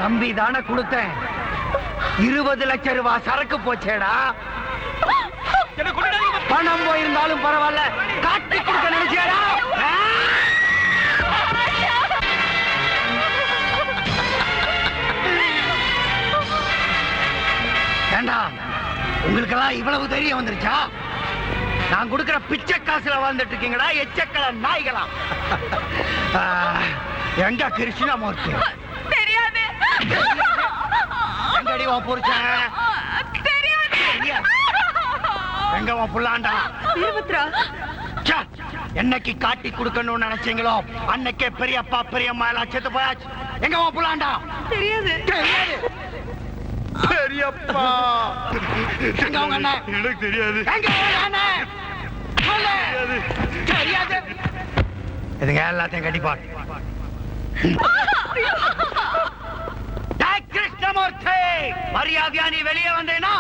நம்பி தானே கொடுத்தேன். 20 லட்சம் ரூபாய் சரக்கு போச்சேடா. பணம் போயிருந்தாலும் பரவாயில்ல, காட்டி கொடுக்க நினைச்சேடா. ஏண்டா உங்களுக்கெல்லாம் இவ்வளவு தைரியம் வந்துருச்சா? நான் கொடுக்கிற பிச்சை காசுல வாழ்ந்துட்டு இருக்கீங்களா எச்சக்கல நாய்களா? எங்க கிருஷ்ணமூர்த்தி? தெரியாது. எங்கடி உன் புருஷன்? தெரியாது. எங்க உன் புள்ளாண்டா? வீரபத்ரா, என்னைக்கு காட்டி கொடுக்கணும்னு நினைச்சீங்களோ அன்னைக்கே பெரியப்பா பெரியம்மா எல்லாம் செத்து போயாச்சு. எங்க உன் புள்ளாண்டா? தெரியாது. தெரியாது. பெரியப்பா எங்க உங்க அண்ணன்? எனக்கு தெரியாது. எங்க உங்க அண்ணன்? சொல்லு. தெரியாது. இதுங்க எல்லாத்தையும் கட்டிப்பாடு. கிருஷ்ணமூர்த்தி, மரியாதையா நீ வெளியே வந்தேன்னா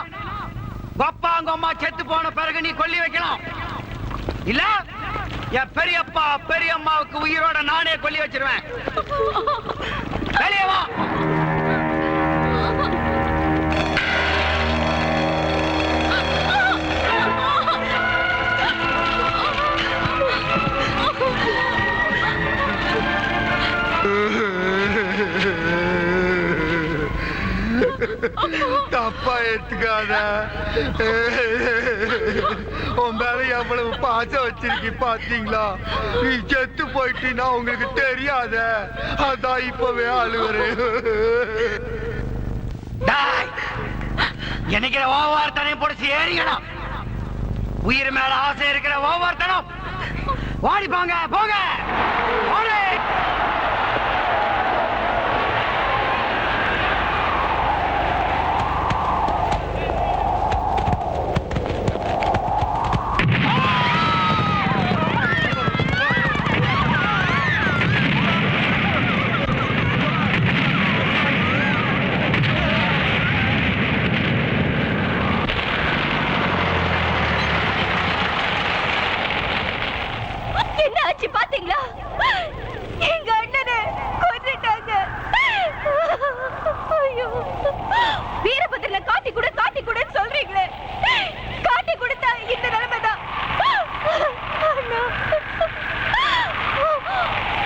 அப்பா அங்க அம்மா செத்து போன பிறகு நீ கொல்லி வைக்கலாம். இல்ல என் பெரியப்பா பெரியம்மாவுக்கு உயிரோட நானே கொல்லி வச்சிருவேன். வெளியே வா. தப்பா எடுத்துக்காத. உன் மேல எவ்வளவு பாசம் வச்சிருக்கி பாத்தீங்களா? நீ செத்து போயிட்டீன்னா உங்களுக்கு தெரியாத. அதான் இப்பவே அழுகுறேன். எனக்கு ஒவ்வொருத்தனையும் பிடிச்சி ஏறிக்கணும். உயிர் மேல ஆசை இருக்கிற ஒவ்வொருத்தனும் ஓடி போங்க. போங்க ஓடி. பாத்தீங்களா? எங்க அண்ணனை கொன்னுட்டாங்க. ஐயோ, வீரபத்ரனை காட்டி கொடுன்னு சொல்றீங்களே, காட்டி கொடுத்தா இந்த நிலைமைதான்.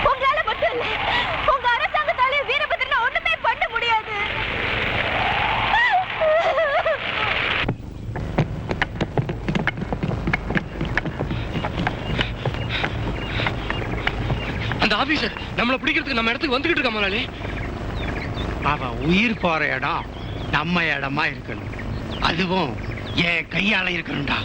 உங்களால மட்டும் இல்ல, உங்க அரசாங்கத்தாலே வீரபத்ரனை ஒண்ணுமே பண்ண முடியாது. ஆபீசர் நம்மள பிடிக்கிறதுக்கு நம்ம இடத்துக்கு வந்துகிட்டு இருக்க முதலாளி. அவன் உயிர் போற இடம் நம்ம இடமா இருக்கணும். அதுவும் என் கையால இருக்கணும்டா.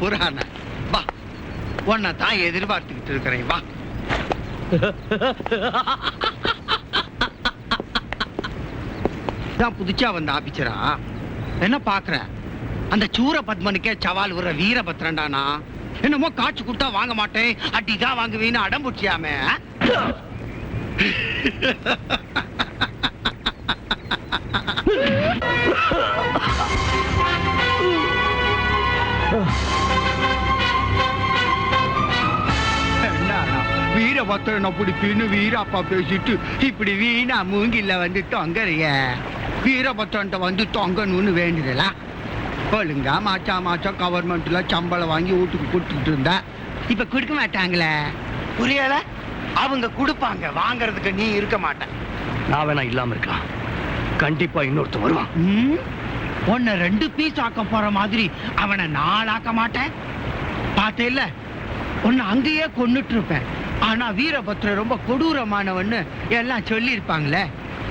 புராணம். வா, உன்னை தான் எதிர்பார்த்துக்கிட்டு இருக்கிறேன். வா. தான் புதுச்சா வந்த ஆபிச்சரா என்ன பாக்குற? அந்த சூர பத்மனுக்கே சவால் விடுற வீரபத்ரன்டானா என்னமோ காட்சி கொடுத்தா வாங்க மாட்டேன், அடிதான் வாங்குவீன்னு அடம்புச்சியாமே. வீரபத்ரன் அப்படி பின்னு வீரப்பா பேசிட்டு இப்படி வீணா மூங்கில வந்து தொங்கறிய. வீரபத்ரன் வந்து தொங்கணும்னு வேண்டியதுல ஒழுங்கா மாச்சா கவர்மெண்ட்ல சம்பளம் வாங்கி வீட்டுக்கு கொடுத்துட்டு இருந்தா இப்ப கொடுக்க மாட்டாங்களே. புரியல? அவங்க கொடுப்பாங்க, வாங்கறதுக்கு நீ இருக்க மாட்டேன். நான் வேணா இல்லாம இருக்கலாம், கண்டிப்பா இன்னொருத்தர் வருவான். உன்னை 2 பீஸ் ஆக்க போற மாதிரி அவனை 4 ஆக்க மாட்டேன். பார்த்தேல்ல, உன்னை அங்கேயே கொன்னுட்டு இருப்பேன். ஆனா வீரபத்ரன் ரொம்ப கொடூரமானவன்னு எல்லாம் சொல்லி இருப்பாங்களே,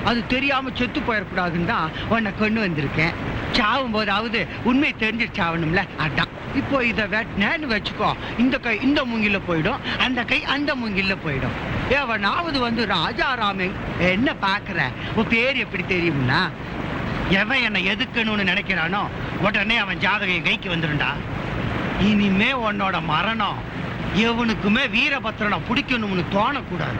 அது தெரியாம செத்து போயிடக்கூடாதுன்னு தான் உன்னை கொண்டு வந்திருக்கேன். சாவும் போதாவது உண்மை தெரிஞ்சிருச்சாவணும்ல, அதான். இப்போ இதை வெட்டினேன்னு வச்சுக்கோ, இந்த கை இந்த மூங்கில போயிடும், அந்த கை அந்த மூங்கில போயிடும். எவனாவது வந்து ராஜாராமே என்ன பாக்குற, உன் பேர் எப்படி தெரியும்னா, எவன் என்னை எதுக்கணும்னு நினைக்கிறானோ உடனே அவன் ஜாதகம் கைக்கு வந்துருண்டா. இனிமே உன்னோட மரணம் எவனுக்குமே வீரபத்ரனை பிடிக்கணும்னு தோணக்கூடாது.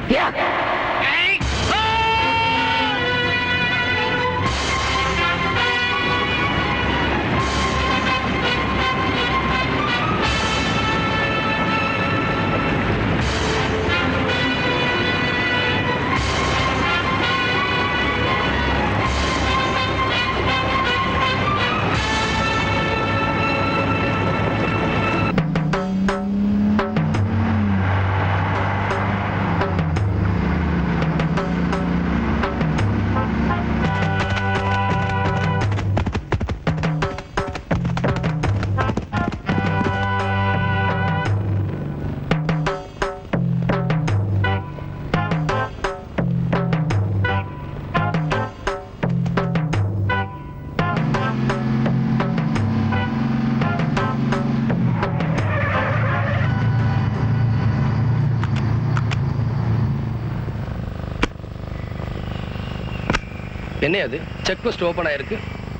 என்ன அது? செக் போஸ்ட் ஓபன் ஆயிருக்கு.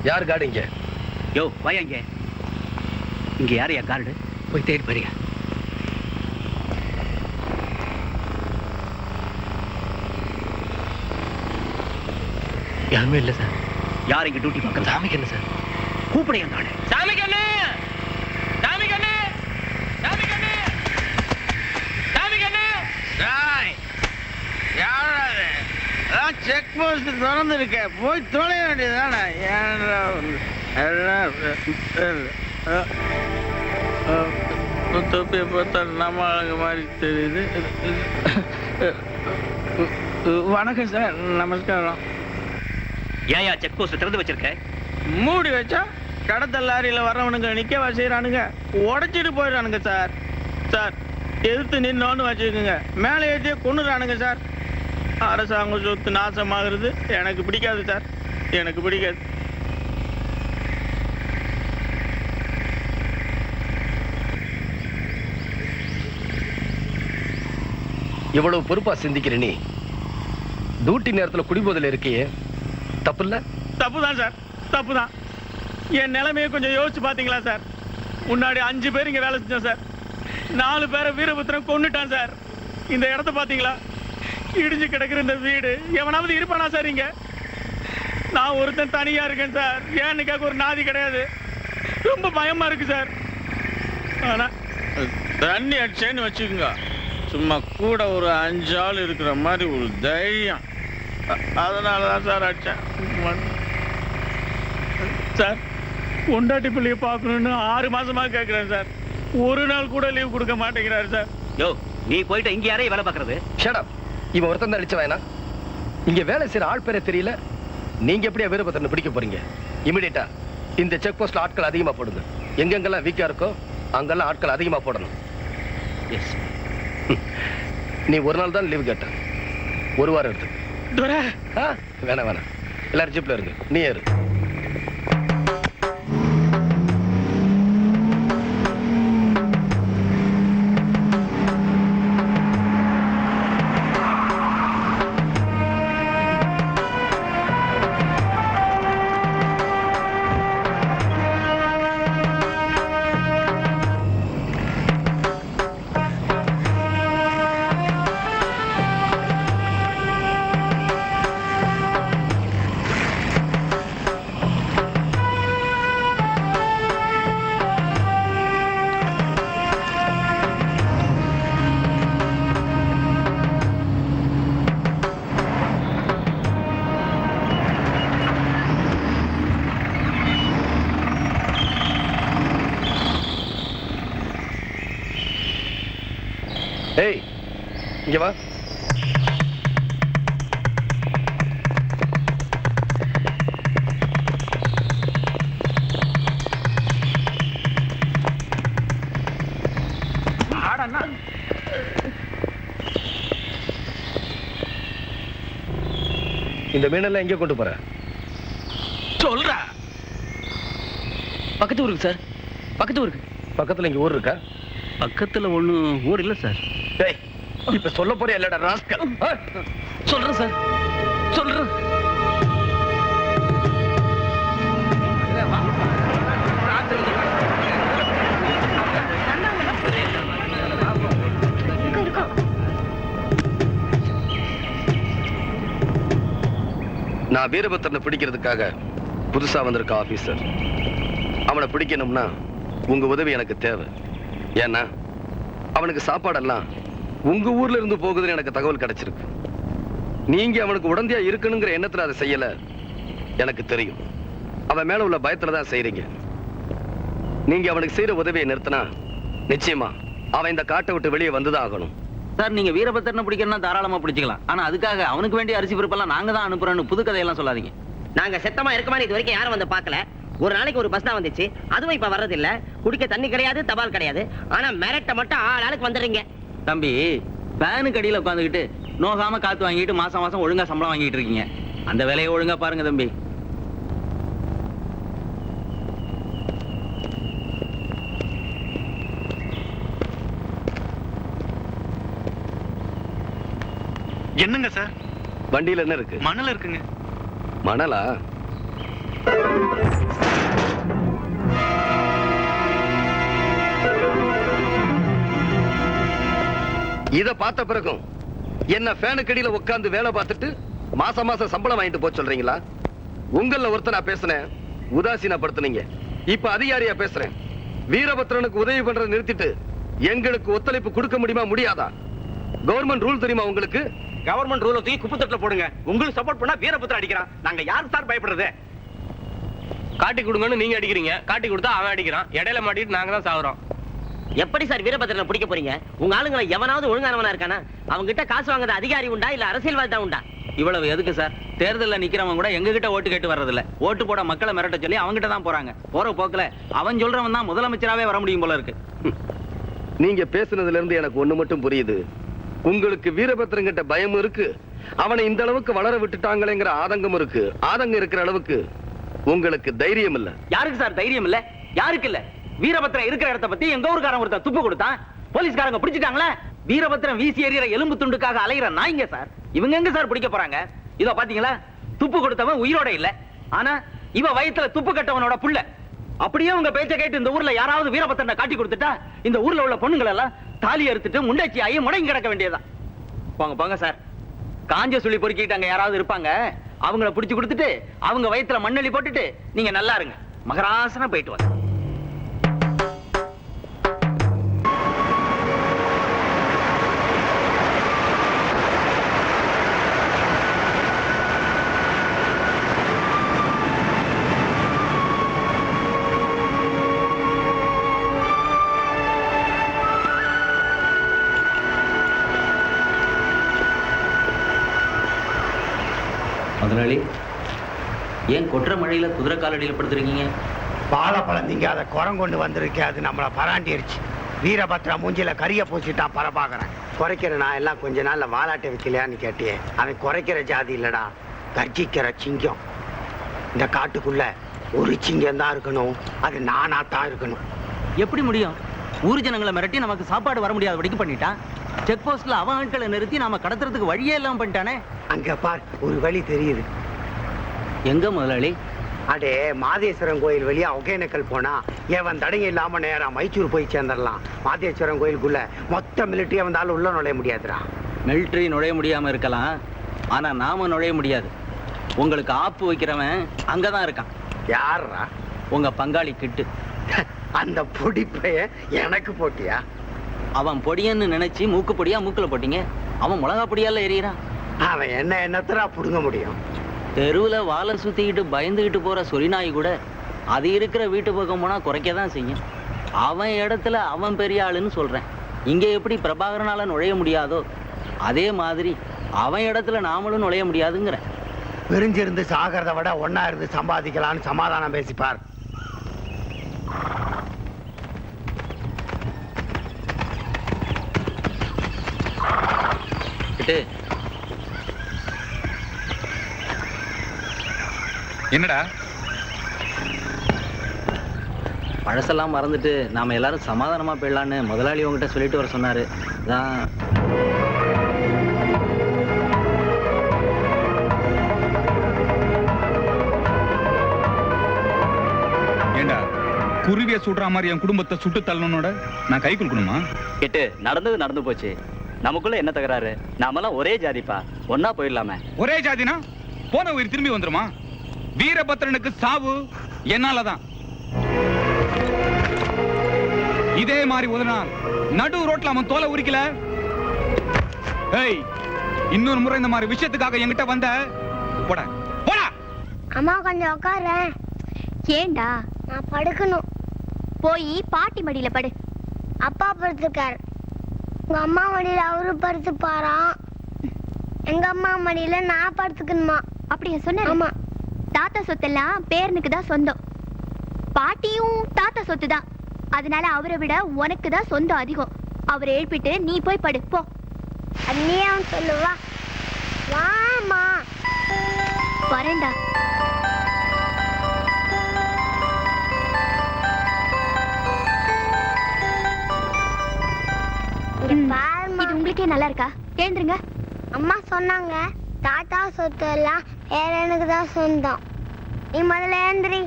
யார் கார்டு இங்க? யோ வாயா இங்க. இங்க யாரையா கார்டு? போய் தேடி பாருங்க. யாருமே இல்ல சார். யார் இங்க டியூட்டி பார்க்கறது? சாமிக்கு என்ன சார்? கூப்பிடையா நானே. சாமிக்கு என்ன? சாமிக்கு என்ன? சாமிக்கு என்ன? சாமிக்கு என்ன? டேய், யாரா இது? செக் போஸ்ட் திறந்து இருக்க, போய் தொலைய வேண்டியதுதானே. தொப்பியை பார்த்தா நம்ம ஆளுங்க மாதிரி தெரியுது. வணக்கம் சார். நமஸ்காரம். ஏயா செக் போஸ்ட் திறந்து வச்சிருக்க? மூடி வச்சா கடத்தல் லாரியில வர்றவனுங்க நிக்கவா செய்யறானுங்க, உடைச்சிட்டு போயிடறானுங்க சார். சார் எதிர்த்து நின்னோன்னு வச்சுக்கோங்க, மேலே ஏற்றியே கொண்டுறானுங்க சார். அரசாங்க சொத்து நாசமாகிறது எனக்கு பிடிக்காது சார், எனக்கு பிடிக்காது. இவ்வளவு பொறுப்பா சிந்திக்கிற நீ டியூட்டி நேரத்துல குடிபோதையில இருக்கியே, தப்பு இல்ல? தப்புதான் சார், தப்புதான். என் நிலைமையை கொஞ்சம் யோசிச்சு பாத்தீங்களா சார்? முன்னாடி 5 பேர் இங்க வேலை செஞ்சோம் சார். 4 பேரை வீரபத்ரன் கொன்னுட்டான் சார். இந்த இடத்த பாத்தீங்களா? இடிஞ்சு கிடக்குற இந்த வீடு எவனாவது இருப்பானா சார் இங்க? நான் ஒருத்தன் தனியா இருக்கேன் சார். ஏன்னு கேட்க ஒரு நாதி கிடையாது. ரொம்ப பயமா இருக்கு சார். ஆனா தண்ணி அடிச்சேன்னு வச்சுக்கோங்க, சும்மா கூட ஒரு 5 ஆள் இருக்கிற மாதிரி ஒரு தைரியம். அதனாலதான் சார் அடிச்சேன் சார். பொண்டாட்டி பிள்ளைய பார்க்கணும்னு 6 மாசமா கேட்கிறேன் சார். ஒரு நாள் கூட லீவ் கொடுக்க மாட்டேங்கிறாரு சார். யோ, நீ போயிட்டு இங்க யாரையும் வேலை பார்க்கறது? Shut up. இவன் ஒருத்தன் தான் அடிச்ச வேணா. இங்க வேலை செய்யற ஆள் பேரே தெரியல, நீங்க எப்படியா வீரபத்ரனை பிடிக்க போறீங்க? இமிடியேட்டா இந்த செக் போஸ்ட்ல ஆட்கள் அதிகமா போடுங்க. எங்கெங்கெல்லாம் வீக்கா இருக்கோ அங்கெல்லாம் ஆட்கள் அதிகமா போடணும். எஸ். நீ ஒரு நாள் தான் லீவ் கேட்ட, 1 வாரம் எடுத்து. வேணாம் வேணாம், எல்லாரும் ஜிப்ல இருங்க, நீ ஏறு. வா. இந்த மீனெல்லாம் எங்க கொண்டு போற? சொல்ற. பக்கத்து ஊருக்கு சார், பக்கத்து ஊருக்கு. பக்கத்துல இங்க ஊர் இருக்கா? பக்கத்துல ஒண்ணும் ஊர் இல்ல சார். டேய், இப்ப சொல்ல போறியா இல்லடா ராஸ்கல்? சொல்றேன் சார், சொல்றேன். நான் வீரபத்திரனை பிடிக்கிறதுக்காக புதுசா வந்திருக்க ஆபீசர். அவனை பிடிக்கணும்னா உங்க உதவி எனக்கு தேவை. ஏன்னா அவனுக்கு சாப்பாடெல்லாம் உங்க ஊர்ல இருந்து போகுதுன்னு எனக்கு தகவல் கிடைச்சிருக்கு. நீங்க அவனுக்கு உடந்தையா இருக்கணுங்கிற எண்ணத்துல அதை செய்யல எனக்கு தெரியும். அவன் மேல உள்ள பயத்துல தான் செய்றீங்க. நீங்க அவனுக்கு செய்யற உதவியை நிறுத்தினா நிச்சயமா அவன் இந்த காட்டை விட்டு வெளியே வந்துதான் ஆகணும். சார், நீங்க வீரபத்திரனை பிடிக்கணும்னா தாராளமா பிடிச்சிக்கலாம். ஆனா அதுக்காக அவனுக்கு வேண்டிய அரிசி பருப்பெல்லாம் நாங்க தான் அனுப்புறோம்னு புது கதையெல்லாம் சொல்லாதீங்க. நாங்க செத்தமா இருக்கமான்னு இது வரைக்கும் யாரும் வந்து பார்க்கல. ஒரு நாளைக்கு ஒரு பஸ் தான் வந்துச்சு, அதுவும் இப்ப வர்றது இல்ல. குடிக்க தண்ணி கிடையாது, தபால் கிடையாது. ஆனா மிரட்ட மட்டும் ஆளுக்கு வந்துடுறீங்க. தம்பி, ஃபேனுக்கு அடியில உட்காந்துக்கிட்டு நோகாம காத்து வாங்கிட்டு மாசம் மாசம் ஒழுங்கா சம்பளம் வாங்கிட்டு இருக்கீங்க. அந்த வேலையை ஒழுங்கா பாருங்க தம்பி. என்னங்க சார்? வண்டியில என்ன இருக்கு? மணல் இருக்குங்க. மணலா? இத பார்த்த பிறகும் என்ன ஃபேனுக்கடியில உட்கார்ந்து வேலை பார்த்துட்டு மாசம் மாசம் சம்பளம் வாங்கிட்டு போக சொல்றீங்களா? உங்கள ஒருத்தர் நான் பேசுனேன், உதாசீனப்படுத்துனீங்க. இப்ப அதிகாரியா பேசுறேன். வீரபத்திரனுக்கு உதவி பண்றதை நிறுத்திட்டு எங்களுக்கு ஒத்துழைப்பு கொடுக்க முடியுமா முடியாதா? கவர்மெண்ட் ரூல் தெரியுமா உங்களுக்கு? கவர்மெண்ட் ரூலை தூக்கி குப்பத்தட்டுல போடுங்க. உங்களுக்கு சப்போர்ட் பண்ணா வீரபத்திரன் அடிக்கிறான். நாங்க யாரு சார் பயப்படுறது? காட்டி கொடுங்கன்னு நீங்க அடிக்கிறீங்க, காட்டி கொடுத்தா அவன் அடிக்கிறான். இடையில மாட்டிட்டு நாங்க தான் சாகுறோம். எப்படி சார் வீரபத்திரனை பிடிக்க போறீங்க? உங்க ஆளுங்களை எவனாவது ஒழுங்கானவனா இருக்கானா? அவங்க கிட்ட காசு வாங்குறது அதிகாரி உண்டா இல்ல அரசியல்வாதி தான் உண்டா? இவ்வளவு எதுக்கு சார்? தேர்தல்ல நிக்கிறவங்க கூட எங்க கிட்ட ஓட்டு கேட்டு வர்றதில்ல. ஓட்டு போட மக்களை மிரட்ட சொல்லி அவங்கிட்ட தான் போறாங்க. போற போக்குல அவன் சொல்றவன் தான் முதலமைச்சராவே வர முடியும் போல இருக்கு. நீங்க பேசுனதுல இருந்து எனக்கு ஒண்ணு மட்டும் புரியுது. உங்களுக்கு வீரபத்திரன் கிட்ட பயம் இருக்கு. அவனை இந்த அளவுக்கு வளர விட்டுட்டாங்களேங்கிற ஆதங்கம் இருக்கு. ஆதங்கம் இருக்கிற அளவுக்கு உங்களுக்கு தைரியம் இல்ல. யாருக்கு சார் தைரியம் இல்ல? யாருக்கு இல்ல? வீரபத்திரன் இருக்கிற இடத்த பத்தி எங்க ஊருக்காரன் ஒருத்தர் துப்பு கொடுத்தான். போலீஸ்காரங்க பிடிச்சிட்டாங்களே. வீரபத்திரன் வீசி எறிகிற எலும்பு துண்டுக்காக அலைகிற நாய்ங்க சார். இவங்க எங்க சார் பிடிக்க போறாங்க? இதோ பாத்தீங்களா, துப்பு கொடுத்தவன் உயிரோட இல்ல. ஆனா இவ வயித்துல துப்பு கட்டவனோட புள்ள. அப்படியே உங்க பேச்ச கேட்டு இந்த ஊர்ல யாராவது வீரபத்திரனை காட்டி கொடுத்துட்டா இந்த ஊர்ல உள்ள பொண்ணுங்கள் எல்லாம் தாலி அறுத்துட்டு முண்டாச்சி ஆகி முடங்கி கிடக்க வேண்டியதான். போங்க போங்க சார். காஞ்ச சுழி பொறுக்கிட்டாங்க யாராவது இருப்பாங்க. அவங்கள பிடிச்சு கொடுத்துட்டு அவங்க வயித்துல மண்ணெளி போட்டுட்டு நீங்க நல்லா இருங்க. மகராசனா போயிட்டு வாங்க. முதலாளி, ஏன் கொற்ற மழையில குதிரை காலடியில் படுத்துருக்கீங்க? வாழைப்பழம் திங்க அதை குரங்கொண்டு வந்திருக்கேன். அது நம்மளை பராண்டிருச்சு. வீரபத்ரா மூஞ்சில கரிய பூசிட்டான் பரபாக்குறேன். குறைக்கிற நான் எல்லாம் கொஞ்ச நாள்ல வாலாட்டை வைக்கலையான்னு கேட்டியே. அவன் குறைக்கிற ஜாதி இல்லடா, கர்ஜிக்கிற சிங்கம். இந்த காட்டுக்குள்ள ஒரு சிங்கம் தான் இருக்கணும். அது நானா தான் இருக்கணும். எப்படி முடியும்? ஊர் ஜனங்களை மிரட்டி நமக்கு சாப்பாடு வர முடியாதபடிக்கு பண்ணிட்டான். செக் போஸ்ட்ல அவன் ஆட்களை நிறுத்தி நாம கடத்துறதுக்கு வழியே இல்லாம பண்ணிட்டானே. அங்க பார், ஒரு வழி தெரியுது. எங்க முதலாளி? அடே, மாதேஸ்வரன் கோயில் வழியா ஒகேனக்கல் போனா ஏவன் தடங்க இல்லாம நேரா மைசூர் போய் சேர்ந்துடலாம். மாதேஸ்வரன் கோயிலுக்குள்ள மொத்த மிலிட்டரி வந்தாலும் உள்ள நுழைய முடியாதுடா. மிலிட்டரி நுழைய முடியாம இருக்கலாம், ஆனா நாம நுழைய முடியாது. உங்களுக்கு ஆப்பு வைக்கிறவன் அங்கதான் இருக்கான். யாரா? உங்க பங்காளி கிட்டு. அந்த பொடிப்பைய எனக்கு போட்டியா? அவன் பொடியன்னு நினைச்சு மூக்கு பொடியா மூக்குல போட்டீங்க. அவன் மிளகா பொடியால எறிகிறான். அவன் என்னத்தரா புடுங்க முடியும்? தெருவுல வாழை சுத்திக்கிட்டு பயந்துகிட்டு போற சொரிநாய் கூட அது இருக்கிற வீட்டு பக்கம் போனா குறைக்கதான் செய்யும். அவன் இடத்துல அவன் பெரிய ஆளுன்னு சொல்றேன். இங்க எப்படி பிரபாகரனால நுழைய முடியாதோ அதே மாதிரி அவன் இடத்துல நாமளும் நுழைய முடியாதுங்கிற. பிரிஞ்சிருந்து சாகிறத விட ஒன்னா இருந்து சம்பாதிக்கலாம்னு சமாதானம் பேசிப்பார். என்னடா பழசெல்லாம் மறந்துட்டு நாம எல்லாரும் சமாதானமா போயிடலான்னு முதலாளி உங்ககிட்ட சொல்லிட்டு வர சொன்னாரு. தான் ஏண்டா குருவிய சுடுற மாதிரி என் குடும்பத்தை சுட்டு தள்ளனோட நான் கை கொடுக்கணுமா? கேட்டு நடந்தது நடந்து போச்சு. நமக்குள்ள என்ன தகராறு? நாமெல்லாம் ஒரே ஜாதிப்பா, ஒன்னா போயிடலாமே. ஒரே ஜாதினா போன உயிர் திரும்பி வந்துருமா? வீரபத்ரனுக்கு சாவு என்னாலதான். இதே மாதிரி ஒரு நாள் நடு ரோட்ல அவன் தோலை உரிக்கல. ஏய், இன்னொரு முறை இந்த மாதிரி விஷயத்துக்காக என்கிட்ட வந்த போடா போடா. அம்மா கொஞ்சம் உட்காரேன். ஏண்டா? நான் படுக்கணும். போய் பாட்டி மடியில படு. அப்பா படுத்துக்கார். உங்க அம்மா மடியில அவரு படுத்துப்பாராம். எங்க அம்மா மடியில நான் படுத்துக்கணுமா? அப்படியா சொன்ன? ஆமா. தாத்தா சொத்தெல்லாம் பேரனுக்கு தான் சொந்தம். பாட்டியும் தாத்தா சொத்து தான். அதனால அவரை விட உனக்கு தான் சொந்தம் அதிகம். அவரை எழுப்பிட்டு நீ போய் படு போ. அண்ணியாவும் சொல்லுவா. வாமா. வரேன்டா. இது உங்களுக்கே நல்லா இருக்கா? கேளுங்க. அம்மா சொன்னாங்க தாத்தா சொத்து எல்லாம் பேரனுக்கு தான் சொந்தம். நீ முதல்ல ஏந்திரி.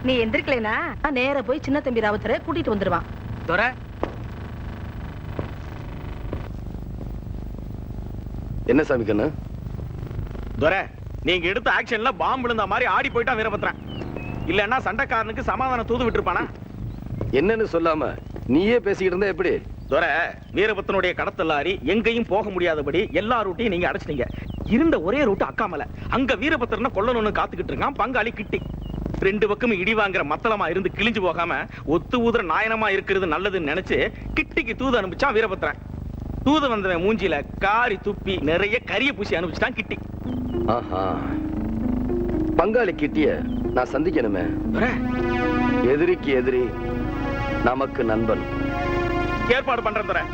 நீ எந்திரிக்கலைனா நேர போய் சின்ன தம்பி ராவத்தரை கூட்டிட்டு வந்துருவான். துரை, என்ன சாமி கண்ணு? துரை, நீங்க எடுத்த ஆக்ஷன்ல பாம்பு விழுந்த மாதிரி ஆடி போயிட்டான் வீரபத்ரன். இல்லன்னா சண்டைக்காரனுக்கு சமாதானம் தூது விட்டுருப்பானா? என்னன்னு சொல்லாம நீயே பேசிக்கிட்டு இருந்தா எப்படி? துரை, வீரபத்ரனுடைய கடத்தல் லாரி எங்கேயும் போக முடியாதபடி எல்லா ரூட்டையும் நீங்க அடைச்சிட்டீங்க. இருந்த ஒரே ரூட் அக்காமல. அங்க வீரபத்ரனை கொல்லணும்னு காத்துக்கிட்டு இருக்கான் பங்காளி கிட்டி. ரெண்டு பக்கமும் இடி வாங்குற மத்தளமா இருந்து கிழிஞ்சு போகாம ஒத்து ஊதுற நாயனமா இருக்கிறது நல்லதுன்னு நினைச்சு கிட்டிக்கு தூது அனுப்பிச்சான் வீரபத்ரன். தூது வந்தவன் மூஞ்சில காரி துப்பி நிறைய கரிய பூசி அனுப்பிச்சிட்டான் கிட்டி. ஆஹா, பங்காளி கிட்டிய நான் சந்திக்கணுமே. துரை, எதிரிக்கு எதிரி, நமக்கு நண்பன். ஏற்பாடு பண்றேன் துரை.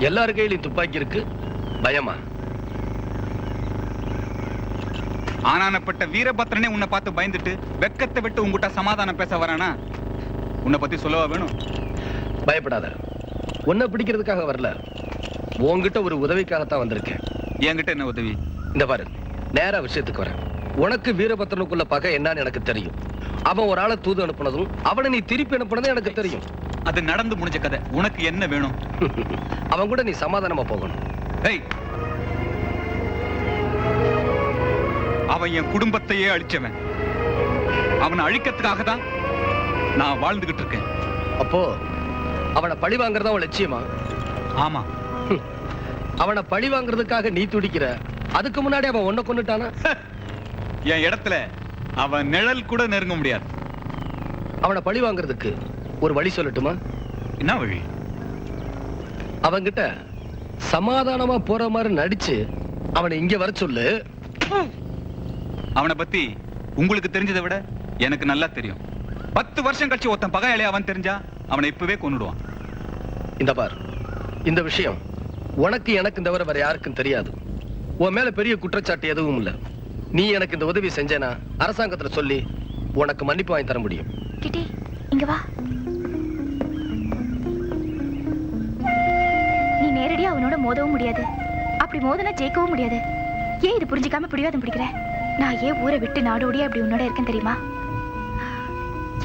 எல்லார் கையிலும் துப்பாக்கி இருக்கு, பயமா? ஆனானப்பட்ட வீரபத்ரனே உன்னை பார்த்து பயந்துட்டு வெக்கத்தை விட்டு உங்ககிட்ட சமாதானம் பேச வரானா? உன்னை பத்தி சொல்லவா வேணும்? பயப்படாத, உன்னை பிடிக்கிறதுக்காக வரல, உன்கிட்ட ஒரு உதவிக்காகத்தான் வந்திருக்கேன். என்கிட்ட என்ன உதவி? இந்த பாரு, நேரா விஷயத்துக்கு வரேன். உனக்கு வீரபத்ரனுக்குள்ள பகை என்னன்னு எனக்கு தெரியும். அவன் ஒரு ஆளை தூது அனுப்புனதும் அவனை நீ திருப்பி அனுப்புனதும் எனக்கு தெரியும். அது நடந்து முடிஞ்ச கதை. உனக்கு என்ன வேணும்? அவன் கூட நீ சமாதானமா போகணும். அவன் என் குடும்பத்தையே அழிச்சவன். அவனை அழிக்கிறதுக்காக தான் நான் வாழ்ந்துகிட்டு இருக்கேன். அப்போ அவனை பழி வாங்குறதா அவன் லட்சியமா? ஆமா. அவனை பழி வாங்குறதுக்காக நீ துடிக்கிற, அதுக்கு முன்னாடி அவன் உன்னை கொன்னுட்டானா? என் இடத்துல அவன் நிழல் கூட நெருங்க முடியாது. அவனை பழி வாங்குறதுக்கு ஒரு வழி சொல்லட்டுமா? என்ன வழி? அவன்கிட்ட சமாதானமா போற மாதிரி நடிச்சு அவனை இங்க வர சொல்லு. அவனை பத்தி உங்களுக்கு தெரிஞ்சதை விட எனக்கு நல்லா தெரியும். 10 வருஷம் கழிச்சு ஒருத்தன் பகையாளி அவன் தெரிஞ்சா அவனை இப்பவே கொன்னுடுவான். இந்த பார், இந்த விஷயம் உனக்கு எனக்கு தவிர வேற யாருக்கும் தெரியாது. உன் மேல பெரிய குற்றச்சாட்டு எதுவும் இல்ல. நீ எனக்கு இந்த உதவி செஞ்சேனா அரசாங்கத்துல சொல்லி உனக்கு மன்னிப்பு வாங்கி தர முடியும். கிட்டி, இங்க வா. நீ நேரடியா அவனோட மோதவும் முடியாது, அப்படி மோதனா ஜெயிக்கவும் முடியாது. ஏன் இது புரிஞ்சுக்காம பிடிவாதம் பிடிக்கிற? நான் ஏன் ஊரை விட்டு நாடோடியா அப்படி உன்னோட இருக்கேன் தெரியுமா?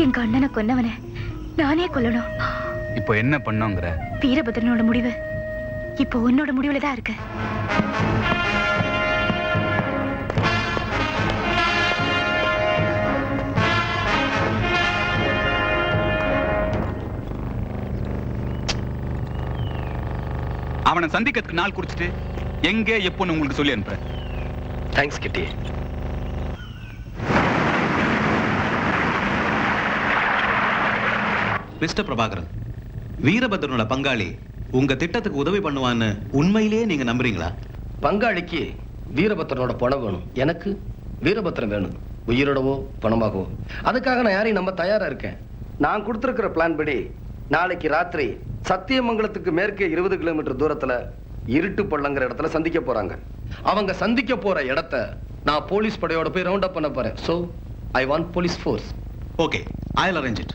எங்க அண்ணனை கொன்னவனை நானே கொல்லணும். இப்போ என்ன பண்ணோங்கிற? வீரபத்ரனோட முடிவு இப்போ உன்னோட முடிவுல தான் இருக்கு. அவனை சந்திக்கிறதுக்கு நாள் குறிச்சிட்டு எங்க எப்போன்னு உங்களுக்கு சொல்லி அனுப்புறேன். தேங்க்ஸ் கிட்டி. மிஸ்டர் பிரபாகரன், வீரபத்ரனோட பங்காளி உங்க திட்டத்துக்கு உதவி பண்ணுவான்னு உண்மையிலேயே நீங்க நம்புறீங்களா? பங்காளிக்கு வீரபத்ரனோட பணம் வேணும், எனக்கு வீரபத்ரன் வேணும், உயிரோடவோ பணமாகவோ. அதுக்காக நான் யாரையும் நம்ப தயாரா இருக்கேன். நான் கொடுத்திருக்கிற பிளான் படி நாளைக்கு ராத்திரி சத்தியமங்கலத்துக்கு மேற்கே 20 கிலோமீட்டர் தூரத்துல இருட்டு பள்ளங்கிற இடத்துல சந்திக்க போறாங்க. அவங்க சந்திக்க போற இடத்தை நான் போலீஸ் படையோட போய் ரவுண்ட் அப் பண்ண போறேன். So I want police force. Okay, I'll arrange it.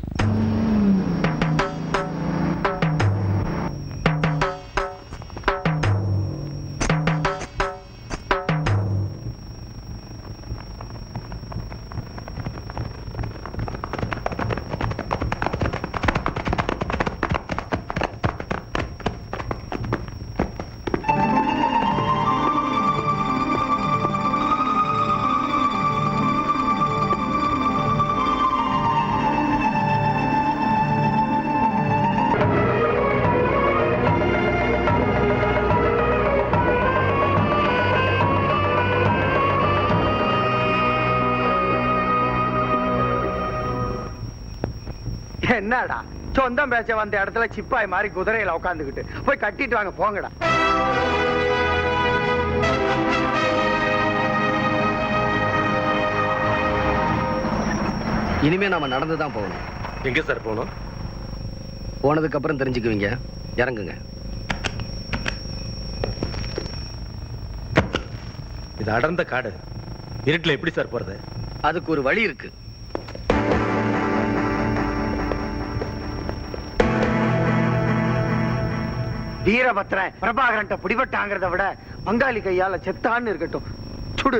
என்னடா சொந்தம் பேச்ச வந்த இடத்துல சிப்பாய் மாதிரி குதிரையில உட்காந்துக்கிட்டு போய் கட்டிட்டு வாங்க போங்கடா. இனிமே நாம நடந்துதான் போகணும். எங்க சார் போகணும்? போனதுக்கு அப்புறம் தெரிஞ்சுக்குவீங்க. இறங்குங்க. இது அடர்ந்த காடு, இருட்டுல எப்படி சார் போறது? அதுக்கு ஒரு வழி இருக்கு. வீரபத்ரன் பிரபாகரன் பிடிபட்டாங்கிறத விட பங்காளி கையால செத்தான்னு இருக்கட்டும். சுடு.